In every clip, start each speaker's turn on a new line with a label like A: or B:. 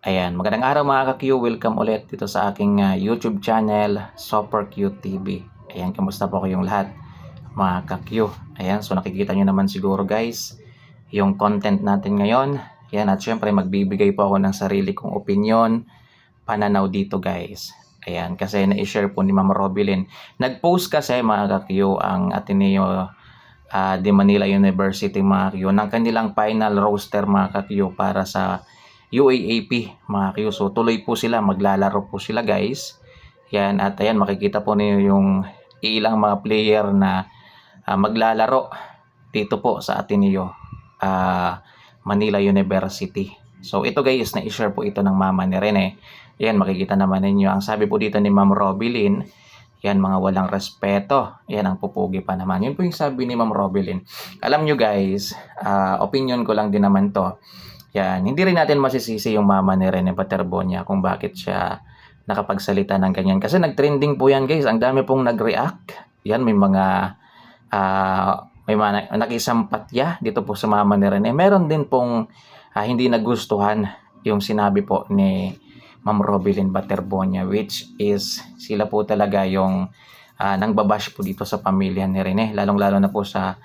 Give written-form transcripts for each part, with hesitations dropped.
A: Ayan, magandang araw mga ka-Q. Welcome ulit dito sa aking YouTube channel, Super Q TV. Ayan, kamusta po kayong lahat mga ka-Q? Ayan, so nakikita nyo naman siguro guys, yung content natin ngayon. Ayan, at syempre magbibigay po ako ng sarili kong opinion, pananaw dito guys. Ayan, kasi na-share po ni Ma'am Robilin. Nag-post kasi mga ka-Q ang Ateneo de Manila University mga ka-Q ng kanilang final roster mga ka-Q para sa UAAP mga Q. So tuloy po sila, maglalaro po sila guys. Yan, at ayan makikita po niyo yung ilang mga player na maglalaro dito po sa Ateneo Manila University. So ito guys, na-share po ito ng mama ni Rene. Yan, makikita naman ninyo. Ang sabi po dito ni Ma'am Robilin, yan, mga walang respeto. Yan, ang pupugi pa naman. Yun po yung sabi ni Ma'am Robilin. Alam nyo guys, opinion ko lang din naman to. Yan, hindi rin natin masisisi yung mama ni Rene Paterbonia kung bakit siya nakapagsalita ng ganyan. Kasi nag-trending po yan guys. Ang dami pong nag-react. Yan, may mga nakisampatya dito po sa mama ni Rene. Meron din pong hindi nagustuhan yung sinabi po ni Ma'am Robilin Paterbonia, which is sila po talaga yung nangbabash po dito sa pamilya ni Rene. Lalong-lalo na po sa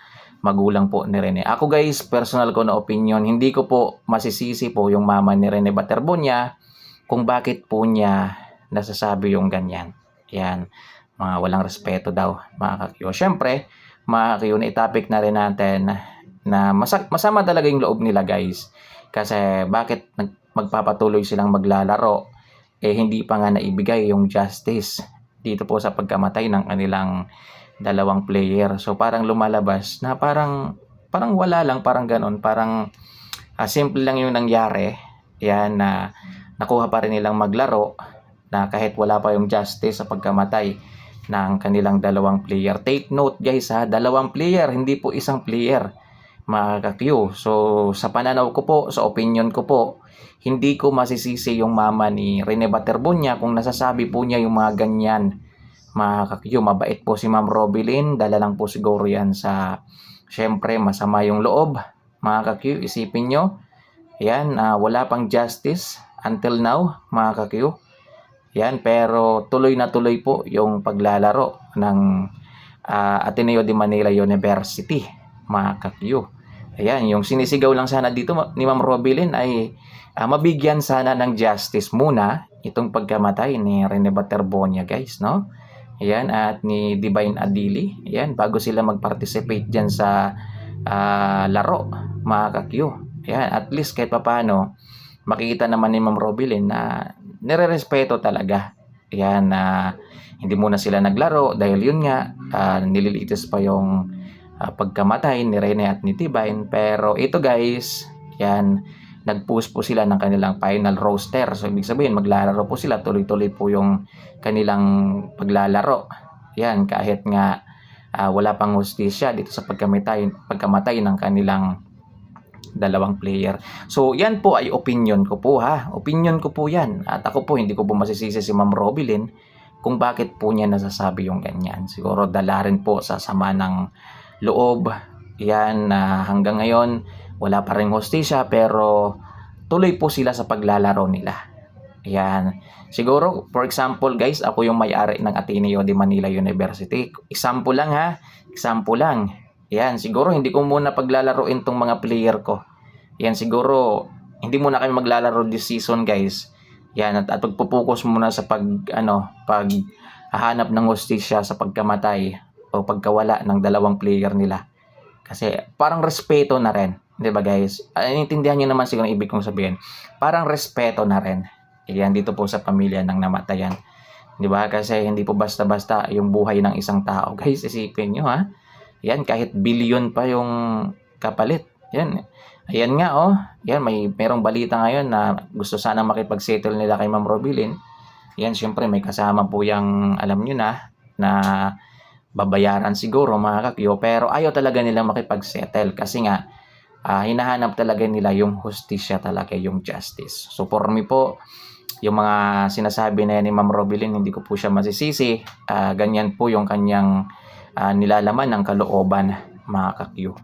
A: magulang po ni Rene. Ako guys, personal ko na opinion, hindi ko po masisisi po yung mama ni Rene Paterbonia kung bakit po niya nasasabi yung ganyan. Yan, mga walang respeto daw mga ka-Q. Siyempre, mga ka-Q, na-topic na rin natin na masama talaga yung loob nila guys. Kasi bakit magpapatuloy silang maglalaro hindi pa nga naibigay yung justice dito po sa pagkamatay ng kanilang dalawang player. So parang lumalabas na parang wala lang, parang ganon, parang simple lang yung nangyari. Yan, na nakuha pa rin nilang maglaro na kahit wala pa yung justice sa pagkamatay ng kanilang dalawang player. Take note guys ha, dalawang player, hindi po isang player mga ka-Q. So sa pananaw ko po, sa opinion ko po, hindi ko masisisi yung mama ni Rene Paterbonia kung nasasabi po niya yung mga ganyan mga ka-Q. Mabait po si Ma'am Robilin, dala lang po siguro yan sa syempre masama yung loob mga ka-Q. Isipin nyo yan, wala pang justice until now mga ka-Q. Yan, pero tuloy na tuloy po yung paglalaro ng Ateneo de Manila University mga ka-Q. Ayan, yung sinisigaw lang sana dito ni Ma'am Robilin ay mabigyan sana ng justice muna itong pagkamatay ni Rene Paterbonia guys, no? Ayan, at ni Divine Adili. Ayan, bago sila mag-participate dyan sa laro, mga ka-Q. Ayan, at least kahit paano, makikita naman ni Ma'am Robilin na nire-respeto talaga. Ayan, hindi muna sila naglaro dahil yun nga, nililitis pa yung pagkamatay ni Rene at ni Divine. Pero ito guys, yan, nag-post po sila ng kanilang final roster. So ibig sabihin maglalaro po sila, tuloy-tuloy po yung kanilang paglalaro. Yan, kahit nga wala pang hustisya dito sa pagkamatay ng kanilang dalawang player. So yan po ay opinion ko po ha. Opinion ko po yan. At ako po hindi ko po masisisi si Ma'am Robilin kung bakit po niya nasasabi yung ganyan. Siguro dala rin po sa sama ng loob. Yan, hanggang ngayon wala pa rin hustisya pero tuloy po sila sa paglalaro nila. Yan. Siguro, for example guys, ako yung may-ari ng Ateneo de Manila University. Example lang ha. Example lang. Yan, siguro hindi ko muna paglalaroin tong mga player ko. Yan, siguro hindi muna kami maglalaro this season guys. Yan, at pagpupokus muna sa paghahanap ng hustisya sa pagkamatay o pagkawala ng dalawang player nila. Kasi parang respeto na rin. 'Di ba guys? Inintindihan niyo naman siguro ang ibig kong sabihin. Parang respeto na rin. Yan dito po sa pamilya ng namatayan. 'Di ba? Kasi hindi po basta-basta yung buhay ng isang tao. Guys, isipin niyo ha. Yan, kahit billion pa yung kapalit. Yan. Ayan nga oh. Yan, merong balita ngayon na gusto sana makipag-settle nila kay Ma'am Robilin. Yan, syempre may kasama po yung alam niyo na babayaran siguro mga ka-Q. Pero ayaw talaga nilang makipag-settle kasi nga hinahanap talaga nila yung hustisya talaga, yung justice. So for me po, yung mga sinasabi na yan ni Ma'am Robilin, hindi ko po siya masisisi. Ganyan po yung kanyang nilalaman ng kalooban mga ka-Q.